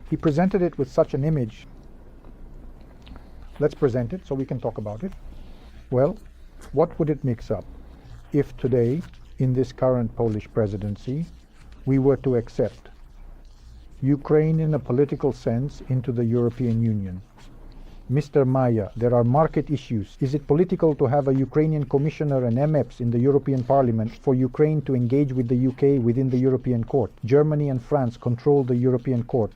He presented it with such an image. Let's present it so we can talk about it. Well, what would it mix up if today, in this current Polish presidency, we were to accept Ukraine in a political sense into the European Union? Mr. Maya, there are market issues. Is it political to have a Ukrainian commissioner and MEPs in the European Parliament for Ukraine to engage with the UK within the European Court? Germany and France control the European Court.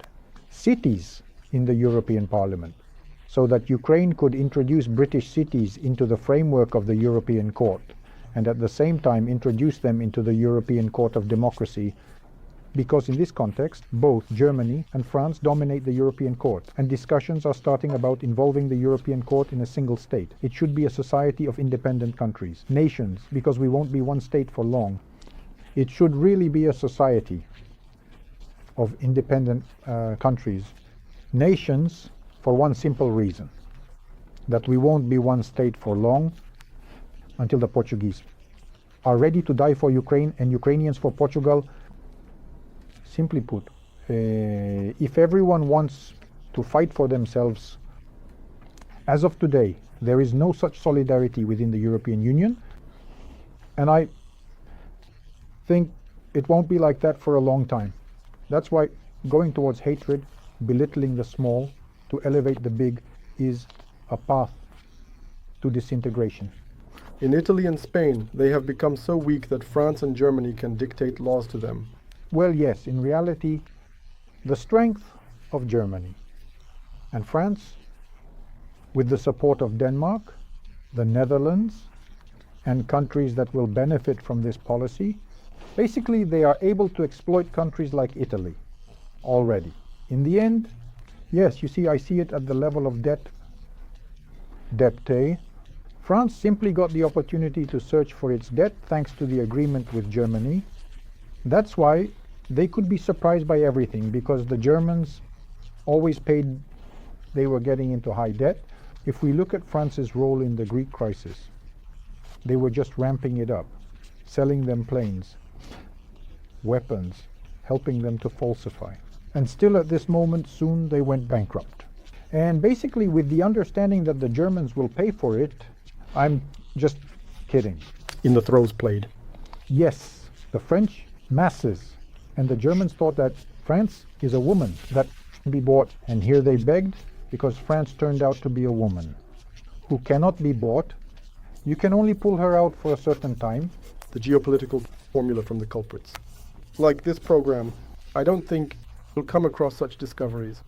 Cities in the European Parliament, so that Ukraine could introduce British cities into the framework of the European Court, and at the same time introduce them into the European Court of Democracy, because in this context, both Germany and France dominate the European Court, and discussions are starting about involving the European Court in a single state. It should be a society of independent countries, nations, because we won't be one state for long. It should really be a society of independent countries, nations, for one simple reason, that we won't be one state for long until the Portuguese are ready to die for Ukraine and Ukrainians for Portugal. Simply put, if everyone wants to fight for themselves, as of today, there is no such solidarity within the European Union, and I think it won't be like that for a long time. That's why going towards hatred, belittling the small to elevate the big, is a path to disintegration. In Italy and Spain, they have become so weak that France and Germany can dictate laws to them. Well, yes, in reality, the strength of Germany and France, with the support of Denmark, the Netherlands, and countries that will benefit from this policy, basically they are able to exploit countries like Italy already. In the end, yes, you see, I see it at the level of debt. France simply got the opportunity to search for its debt thanks to the agreement with Germany. That's why they could be surprised by everything, because the Germans always paid, they were getting into high debt. If we look at France's role in the Greek crisis, they were just ramping it up, selling them planes, weapons, helping them to falsify. And still at this moment, soon they went bankrupt. And basically with the understanding that the Germans will pay for it, I'm just kidding. In the throws played. Yes, the French masses and the Germans thought that France is a woman that can be bought. And here they begged because France turned out to be a woman who cannot be bought. You can only pull her out for a certain time. The geopolitical formula from the culprits. Like this program, I don't think you'll come across such discoveries.